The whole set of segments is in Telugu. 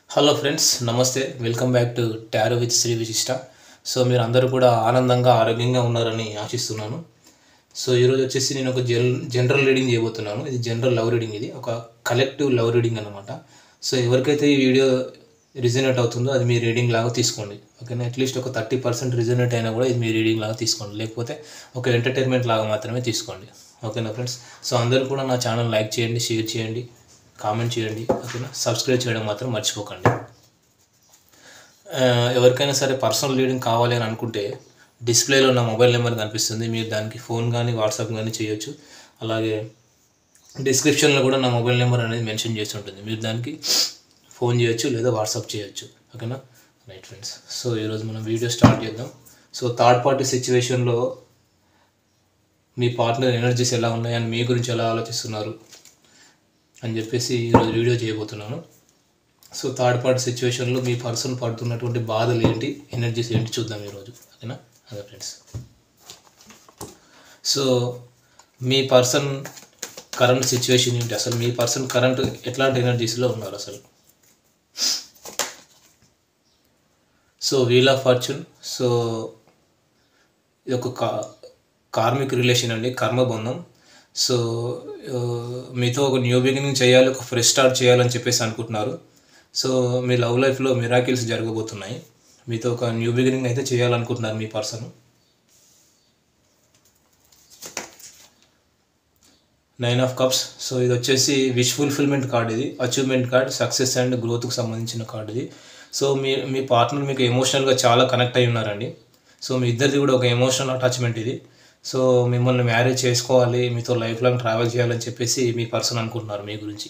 హలో ఫ్రెండ్స్, నమస్తే. Welcome back to tarot with Shri Vishishta. So మీరు అందరూ కూడా ఆనందంగా ఆరోగ్యంగా ఉన్నారని ఆశిస్తున్నాను. సో ఈరోజు వచ్చేసి నేను ఒక జనరల్ రీడింగ్ చేయబోతున్నాను. ఇది జనరల్ లవ్ రీడింగ్, ఇది ఒక కలెక్టివ్ లవ్ రీడింగ్ అనమాట. సో ఎవరికైతే ఈ వీడియో రిజనేట్ అవుతుందో అది మీ రీడింగ్ లాగా తీసుకోండి, ఓకేనా. అట్లీస్ట్ ఒక 30% రిజనేట్ అయినా కూడా ఇది మీ రీడింగ్ లాగా తీసుకోండి, లేకపోతే ఒక ఎంటర్టైన్మెంట్ లాగా మాత్రమే తీసుకోండి, ఓకేనా ఫ్రెండ్స్. సో అందరూ కూడా నా ఛానల్ లైక్ చేయండి, షేర్ చేయండి, కామెంట్ చేయండి, ఓకేనా. సబ్స్క్రైబ్ చేయడం మాత్రం మర్చిపోకండి. ఎవరికైనా సరే పర్సనల్ రీడింగ్ కావాలి అని అనుకుంటే డిస్ప్లేలో నా మొబైల్ నెంబర్ కనిపిస్తుంది. మీరు దానికి ఫోన్ కానీ వాట్సాప్ కానీ చేయొచ్చు. అలాగే డిస్క్రిప్షన్లో కూడా నా మొబైల్ నెంబర్ అనేది మెన్షన్ చేసి ఉంటుంది. మీరు దానికి ఫోన్ చేయొచ్చు లేదా వాట్సాప్ చేయొచ్చు, ఓకేనా. రైట్ ఫ్రెండ్స్, సో ఈరోజు మనం వీడియో స్టార్ట్ చేద్దాం. సో థర్డ్ పార్టీ సిచ్యువేషన్లో మీ పార్ట్నర్ ఎనర్జీస్ ఎలా ఉన్నాయని, మీ గురించి ఎలా ఆలోచిస్తున్నారు అని చెప్పేసి ఈరోజు వీడియో చేయబోతున్నాను. సో థర్డ్ పార్టీ సిచ్యువేషన్లో మీ పర్సన్ పడుతున్నటువంటి బాధలు ఏంటి, ఎనర్జీస్ ఏంటి చూద్దాం ఈరోజు, ఓకేనా. అదే ఫ్రెండ్స్, సో మీ పర్సన్ కరెంట్ సిచ్యువేషన్ ఏంటి, అసలు మీ పర్సన్ కరెంట్ ఎట్లాంటి ఎనర్జీస్లో ఉన్నారు అసలు. So wheel of fortune. So ఇది ఒక కార్మిక్ రిలేషన్ అండి, కర్మబంధం. సో మీతో ఒక న్యూ బిగినింగ్ చేయాలి, ఒక ఫ్రెష్ స్టార్ట్ చేయాలని చెప్పేసి అనుకుంటున్నారు. సో మీ లవ్ లైఫ్లో మిరాకిల్స్ జరగబోతున్నాయి. మీతో ఒక న్యూ బిగినింగ్ అయితే చేయాలనుకుంటున్నారు మీ పర్సన్. 9 of cups. సో ఇది వచ్చేసి విష్ ఫుల్ఫిల్మెంట్ కార్డ్, ఇది అచీవ్మెంట్ కార్డ్, సక్సెస్ అండ్ గ్రోత్కి సంబంధించిన కార్డ్ ఇది. సో మీ పార్ట్నర్ మీకు ఎమోషనల్గా చాలా కనెక్ట్ అయి ఉన్నారండి. సో మీ ఇద్దరిది కూడా ఒక ఎమోషనల్ అటాచ్మెంట్ ఇది. సో మిమ్మల్ని మ్యారేజ్ చేసుకోవాలి, మీతో లైఫ్ లాంగ్ ట్రావెల్ చేయాలని చెప్పేసి మీ పర్సన్ అనుకుంటున్నారు మీ గురించి.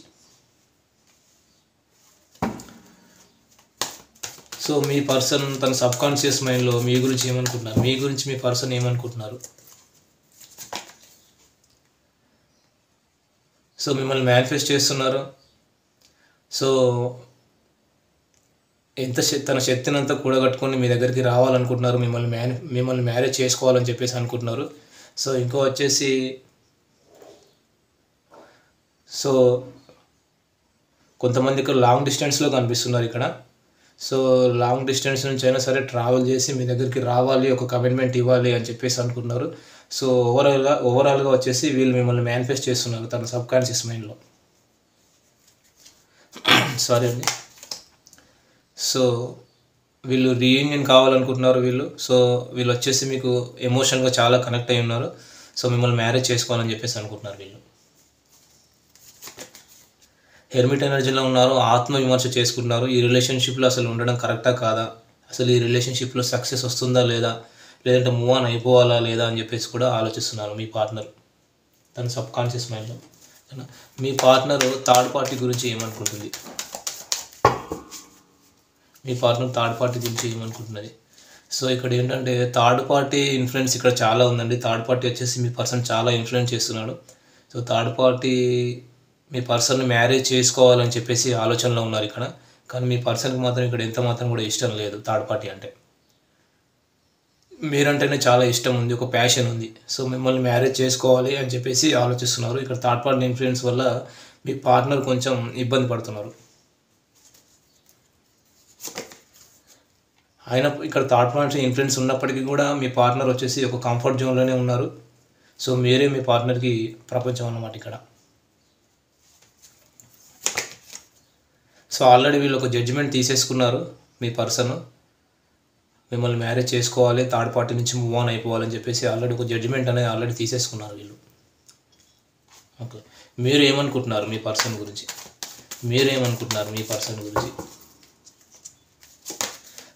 సో మీ పర్సన్ తన సబ్కాన్షియస్ మైండ్లో మీ గురించి ఏమనుకుంటున్నారు, మీ గురించి మీ పర్సన్ ఏమనుకుంటున్నారు. సో మిమ్మల్ని మేనిఫెస్ట్ చేస్తున్నారు. సో తన శక్తిని అంతా కూడగట్టుకొని మీ దగ్గరికి రావాలనుకుంటున్నారు, మిమ్మల్ని మ్యారేజ్ చేసుకోవాలని చెప్పేసి అనుకుంటున్నారు. సో ఇంకో వచ్చేసి సో కొంతమంది ఇక్కడ లాంగ్ డిస్టెన్స్లో కనిపిస్తున్నారు ఇక్కడ. సో లాంగ్ డిస్టెన్స్ నుంచి అయినా సరే ట్రావెల్ చేసి మీ దగ్గరికి రావాలి, ఒక కమిట్మెంట్ ఇవ్వాలి అని చెప్పేసి అనుకుంటున్నారు. సో ఓవరాల్గా వచ్చేసి వీళ్ళు మిమ్మల్ని మేనిఫెస్ట్ చేస్తున్నారు తన సబ్కాన్షియస్ మైండ్లో. సారీ అండి. సో వీళ్ళు రీయూనియన్ కావాలనుకుంటున్నారు సో వీళ్ళు వచ్చేసి మీకు ఎమోషన్గా చాలా కనెక్ట్ అయి ఉన్నారు. సో మిమ్మల్ని మ్యారేజ్ చేసుకోవాలని చెప్పేసి అనుకుంటున్నారు వీళ్ళు. హెర్మిట్ ఎనర్జీలో ఉన్నారు, ఆత్మవిమర్శ చేసుకుంటున్నారు. ఈ రిలేషన్షిప్లో అసలు ఉండడం కరెక్టా కాదా, అసలు ఈ రిలేషన్షిప్లో సక్సెస్ వస్తుందా లేదా, లేదంటే మూవ్ ఆన్ అయిపోవాలా లేదా అని చెప్పేసి కూడా ఆలోచిస్తున్నారు మీ పార్ట్నర్ తన సబ్కాన్షియస్ మైండ్లో. మీ పార్ట్నర్ థర్డ్ పార్టీ గురించి ఏమనుకుంటుంది, మీ పార్ట్నర్ థర్డ్ పార్టీ గురించి ఏమనుకుంటున్నది. సో ఇక్కడ ఏంటంటే థర్డ్ పార్టీ ఇన్ఫ్లుయెన్స్ ఇక్కడ చాలా ఉందండి. థర్డ్ పార్టీ వచ్చేసి మీ పర్సన్ చాలా ఇన్ఫ్లుయెన్స్ చేస్తున్నాడు. సో థర్డ్ పార్టీ మీ పర్సన్ని మ్యారేజ్ చేసుకోవాలని చెప్పేసి ఆలోచనలో ఉన్నారు ఇక్కడ. కానీ మీ పర్సన్కి మాత్రం ఇక్కడ ఎంత మాత్రం కూడా ఇష్టం లేదు థర్డ్ పార్టీ అంటే. మీరంటేనే చాలా ఇష్టం ఉంది, ఒక ప్యాషన్ ఉంది. సో మిమ్మల్ని మ్యారేజ్ చేసుకోవాలి అని చెప్పేసి ఆలోచిస్తున్నారు. ఇక్కడ థర్డ్ పార్టీ ఇన్ఫ్లుయెన్స్ వల్ల మీ పార్ట్నర్ కొంచెం ఇబ్బంది పడుతున్నారు. అయినా ఇక్కడ థర్డ్ పార్టీ ఇన్ఫ్లుయెన్స్ ఉన్నప్పటికీ కూడా మీ పార్ట్నర్ వచ్చేసి ఒక కంఫర్ట్ జోన్లోనే ఉన్నారు. సో మీరే మీ పార్ట్నర్కి ప్రపంచం అన్నమాట ఇక్కడ. సో ఆల్రెడీ వీళ్ళు ఒక జడ్జిమెంట్ తీసేసుకున్నారు మీ పర్సన్. మిమ్మల్ని మ్యారేజ్ చేసుకోవాలి, థర్డ్ పార్టీ నుంచి మూవ్ ఆన్ అయిపోవాలని చెప్పేసి ఆల్రెడీ ఒక జడ్జిమెంట్ అనేది ఆల్రెడీ తీసేసుకున్నారు వీళ్ళు. ఓకే, మీరు ఏమనుకుంటున్నారు మీ పర్సన్ గురించి, మీరేమనుకుంటున్నారు మీ పర్సన్ గురించి.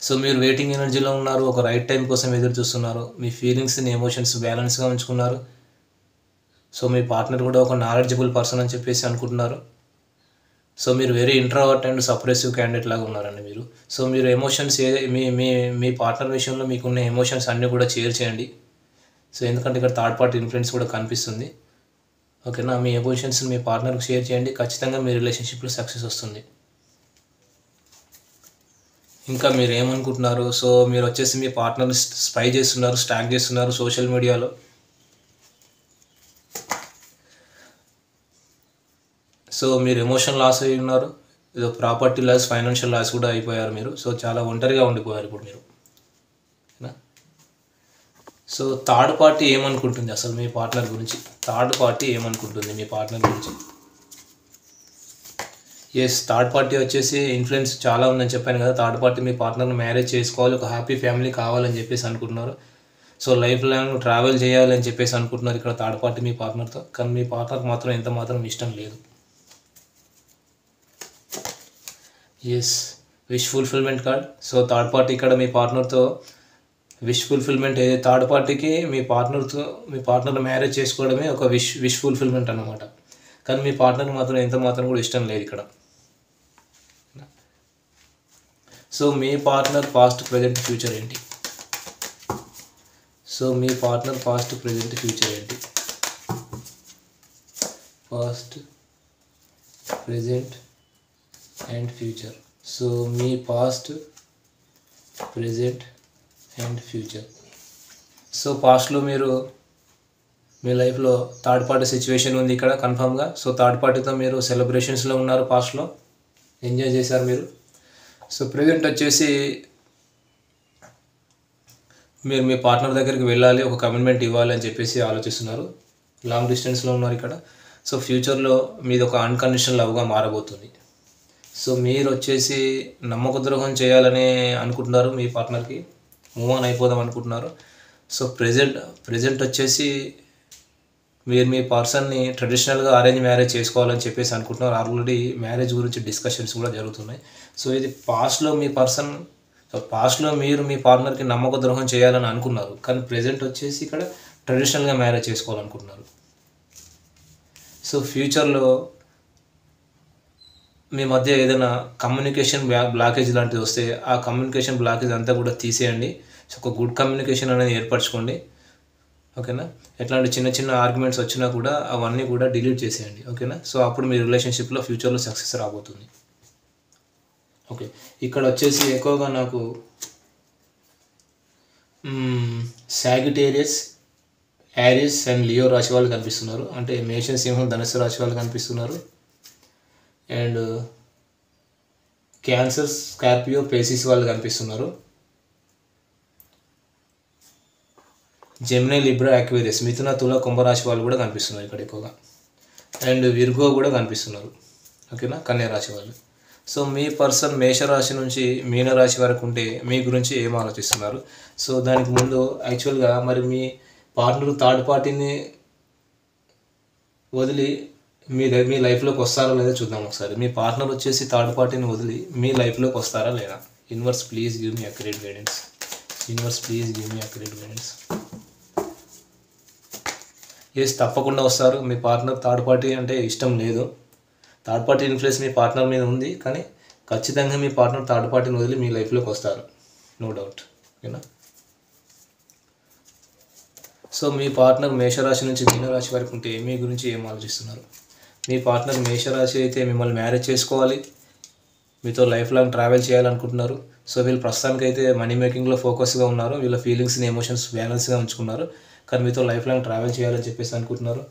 సో మీరు వెయిటింగ్ ఎనర్జీలో ఉన్నారు, ఒక రైట్ టైం కోసం ఎదురు చూస్తున్నారు. మీ ఫీలింగ్స్ని ఎమోషన్స్ బ్యాలెన్స్గా ఉంచుకున్నారు. సో మీ పార్ట్నర్ కూడా ఒక నాలెడ్జబుల్ పర్సన్ అని చెప్పేసి అనుకుంటున్నారు. సో మీరు very introvert and suppressive candidate లాగా ఉన్నారండి మీరు. సో మీరు ఎమోషన్స్ మీ పార్ట్నర్ విషయంలో మీకున్న ఎమోషన్స్ అన్నీ కూడా షేర్ చేయండి. సో ఎందుకంటే ఇక్కడ థర్డ్ పార్టీ ఇన్ఫ్లుయెన్స్ కూడా కనిపిస్తుంది, ఓకేనా. మీ ఎమోషన్స్ని మీ పార్ట్నర్కి షేర్ చేయండి, ఖచ్చితంగా మీ రిలేషన్షిప్లో సక్సెస్ వస్తుంది. ఇంకా మీరు ఏమనుకుంటున్నారు. సో మీరు వచ్చేసి మీ పార్ట్నర్ని స్పై చేస్తున్నారు, స్టాక్ చేస్తున్నారు సోషల్ మీడియాలో. సో మీరు ఎమోషన్ లాస్ అయ్యి ఉన్నారు, ఏదో ప్రాపర్టీ లాస్, ఫైనాన్షియల్ లాస్ కూడా అయిపోయారు మీరు. సో చాలా ఒంటరిగా ఉండిపోయారు ఇప్పుడు మీరు. సో థర్డ్ పార్టీ ఏమనుకుంటుంది అసలు మీ పార్ట్నర్ గురించి? థర్డ్ పార్టీ ఏమనుకుంటుంది మీ పార్ట్నర్ గురించి? ఎస్, థర్డ్ పార్టీ వచ్చేసి ఇన్ఫ్లుయెన్స్ చాలా ఉందని చెప్పాను కదా. థర్డ్ పార్టీ మీ పార్ట్నర్ని మ్యారేజ్ చేసుకోవాలి, ఒక హ్యాపీ ఫ్యామిలీ కావాలని చెప్పేసి అనుకుంటున్నారు. సో లైఫ్ లాంగ్ ట్రావెల్ చేయాలని చెప్పేసి అనుకుంటున్నారు ఇక్కడ థర్డ్ పార్టీ మీ పార్ట్నర్తో. కానీ మీ పార్ట్నర్కి మాత్రం ఎంత మాత్రం ఇష్టం లేదు. Yes, wish fulfilment card. So third party ఇక్కడ మీ పార్ట్నర్తో విష్ ఫుల్ఫిల్మెంట్. థర్డ్ పార్టీకి మీ పార్ట్నర్ మ్యారేజ్ చేసుకోవడమే ఒక విష్ ఫుల్ఫిల్మెంట్ అన్నమాట. కానీ మీ పార్ట్నర్కి మాత్రం ఎంత మాత్రం కూడా ఇష్టం లేదు ఇక్కడ. సో మీ పార్ట్నర్ పాస్ట్, ప్రజెంట్, ఫ్యూచర్ ఏంటి? సో మీ పార్ట్నర్ పాస్ట్, ప్రజెంట్, ఫ్యూచర్ ఏంటి? Past, present and future. So me past, present and future. So పాస్ట్లో మీరు మీ లైఫ్లో థర్డ్ పార్టీ సిచ్యువేషన్ ఉంది ఇక్కడ కన్ఫామ్గా. సో థర్డ్ పార్టీతో మీరు సెలబ్రేషన్స్లో ఉన్నారు, పాస్ట్లో ఎంజాయ్ చేశారు మీరు. సో ప్రజెంట్ వచ్చేసి మీరు మీ పార్ట్నర్ దగ్గరికి వెళ్ళాలి, ఒక కమిట్మెంట్ ఇవ్వాలి అని చెప్పేసి ఆలోచిస్తున్నారు. లాంగ్ డిస్టెన్స్లో ఉన్నారు ఇక్కడ. సో ఫ్యూచర్లో మీది ఒక అన్కండిషనల్ లవ్గా మారబోతుంది. సో మీరు వచ్చేసి నమ్మక ద్రోహం చేయాలని అనుకుంటున్నారు, మీ పార్ట్నర్కి మూవ్ ఆన్ అయిపోదాం అనుకుంటున్నారు. సో ప్రజెంట్ వచ్చేసి మీరు మీ పర్సన్ని ట్రెడిషనల్గా అరేంజ్ మ్యారేజ్ చేసుకోవాలని చెప్పేసి అనుకుంటున్నారు. ఆల్రెడీ మ్యారేజ్ గురించి డిస్కషన్స్ కూడా జరుగుతున్నాయి. సో ఇది పాస్ట్లో మీరు మీ పార్ట్నర్కి నమ్మక ద్రోహం చేయాలని అనుకున్నారు. కానీ ప్రజెంట్ వచ్చేసి ఇక్కడ ట్రెడిషనల్గా మ్యారేజ్ చేసుకోవాలనుకుంటున్నారు. సో ఫ్యూచర్లో మీ మధ్య ఏదైనా కమ్యూనికేషన్ బ్లాకేజ్ లాంటిది వస్తే ఆ కమ్యూనికేషన్ బ్లాకేజ్ అంతా కూడా తీసేయండి. సో ఒక గుడ్ కమ్యూనికేషన్ అనేది ఏర్పరచుకోండి, ఓకేనా. ఎట్లాంటి చిన్న చిన్న ఆర్గ్యుమెంట్స్ వచ్చినా కూడా అవన్నీ కూడా డిలీట్ చేసేయండి, ఓకేనా. సో అప్పుడు మీ రిలేషన్షిప్లో ఫ్యూచర్లో సక్సెస్ రాబోతుంది. ఓకే, ఇక్కడ వచ్చేసి ఎక్కువగా నాకు సాగిటేరియస్, యారిస్ అండ్ లియో రాశి వాళ్ళు కనిపిస్తున్నారు. అంటే మేషం, సింహం, ధనుస్సు రాశి వాళ్ళు కనిపిస్తున్నారు. అండ్ క్యాన్సర్, స్కార్పియో, పేసిస్ వాళ్ళు కనిపిస్తున్నారు. జెమినీ, లిబ్రా, అక్వేరియస్, మిథున, తుల, కుంభరాశి వాళ్ళు కూడా కనిపిస్తున్నారు ఇక్కడ ఎక్కువగా. అండ్ విర్గో కూడా కనిపిస్తున్నారు, ఓకేనా, కన్యా రాశి వాళ్ళు. సో మీ పర్సన్ మేషరాశి నుంచి మీనరాశి వరకు ఉంటే మీ గురించి ఏం ఆలోచిస్తున్నారు? సో దానికి ముందు యాక్చువల్గా మరి మీ పార్ట్నర్ థర్డ్ పార్టీని వదిలి మీ లైఫ్లోకి వస్తారా లేదా చూద్దాం ఒకసారి. మీ పార్ట్నర్ వచ్చేసి థర్డ్ పార్టీని వదిలి మీ లైఫ్లోకి వస్తారా లేదా? Universe please give me accurate guidance. Universe please give me accurate guidance. Yes, తప్పకుండా వస్తారు. మీ పార్ట్నర్ థర్డ్ పార్టీ అంటే ఇష్టం లేదు. థర్డ్ పార్టీ ఇన్ఫ్లుయెన్స్ మీ పార్ట్నర్ మీద ఉంది, కానీ ఖచ్చితంగా మీ పార్ట్నర్ థర్డ్ పార్టీని వదిలి మీ లైఫ్లోకి వస్తారు, నో డౌట్, ఓకేనా. సో మీ పార్ట్నర్ మేషరాశి నుంచి మీనరాశి వరకు ఉంటే మీ గురించి ఏం ఆలోచిస్తున్నారు? మీ పార్ట్నర్ మేషరాశి అయితే మిమ్మల్ని మ్యారేజ్ చేసుకోవాలి, మీతో లైఫ్ లాంగ్ ట్రావెల్ చేయాలనుకుంటున్నారు. సో వీళ్ళు ప్రస్తుతానికి అయితే మనీ మేకింగ్లో ఫోకస్గా ఉన్నారు. వీళ్ళ ఫీలింగ్స్ని, ఎమోషన్స్ బ్యాలెన్స్గా ఉంచుకున్నారు. కానీ మీతో లైఫ్ లాంగ్ ట్రావెల్ చేయాలని చెప్పేసి అనుకుంటున్నారు.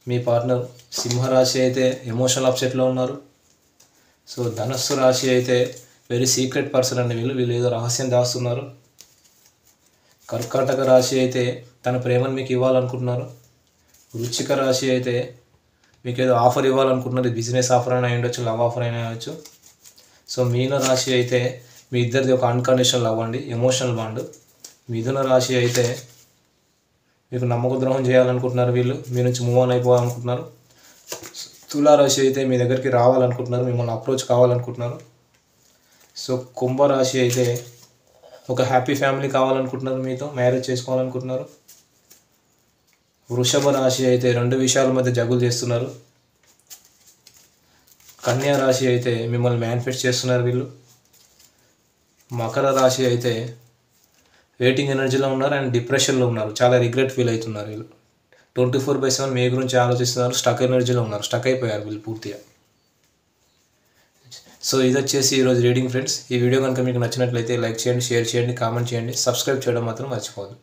మీ పార్ట్నర్ సింహరాశి అయితే ఎమోషనల్ అప్సెట్లో ఉన్నారు. సో ధనస్సు రాశి అయితే వెరీ సీక్రెట్ పర్సన్ అండి, వీళ్ళు ఏదో రహస్యం దాస్తున్నారు. కర్కాటక రాశి అయితే తన ప్రేమను మీకు ఇవ్వాలనుకుంటున్నారు. వృశ్చిక రాశి అయితే మీకు ఏదో ఆఫర్ ఇవ్వాలనుకుంటున్నారు. బిజినెస్ ఆఫర్ అయినా ఉండొచ్చు, లవ్ ఆఫర్ అయినా అవ్వచ్చు. సో మీన రాశి అయితే మీ ఇద్దరిది ఒక అన్కండిషనల్ లవ్ అండి, ఎమోషనల్ బాండ్. మిథున రాశి అయితే మీకు నమ్మక ద్రోహం చేయాలనుకుంటున్నారు, వీళ్ళు మీ నుంచి మూవ్ ఆన్ అయిపోవాలనుకుంటున్నారు. తులారాశి అయితే మీ దగ్గరికి రావాలనుకుంటున్నారు, మిమ్మల్ని అప్రోచ్ కావాలనుకుంటున్నారు. సో కుంభరాశి అయితే ఒక హ్యాపీ ఫ్యామిలీ కావాలనుకుంటున్నారు, మీతో మ్యారేజ్ చేసుకోవాలనుకుంటున్నారు. వృషభ రాశి అయితే రెండు విషయాల మధ్య జగులు చేస్తున్నారు. కన్యా రాశి అయితే మిమ్మల్ని మేనిఫెస్ట్ చేస్తున్నారు వీళ్ళు. మకర రాశి అయితే వెయిటింగ్ ఎనర్జీలో ఉన్నారు అండ్ డిప్రెషన్లో ఉన్నారు, చాలా రిగ్రెట్ ఫీల్ అవుతున్నారు వీళ్ళు. 24/7 మీ గురించి ఆలోచిస్తున్నారు, స్టక్ ఎనర్జీలో ఉన్నారు, స్టక్ అయిపోయారు వీళ్ళు పూర్తిగా. సో ఇది వచ్చేసి ఈరోజు రీడింగ్ ఫ్రెండ్స్. ఈ వీడియో కనుక మీకు నచ్చినట్లయితే లైక్ చేయండి, షేర్ చేయండి, కామెంట్ చేయండి, సబ్స్క్రైబ్ చేయడం మాత్రం మర్చిపోవద్దు.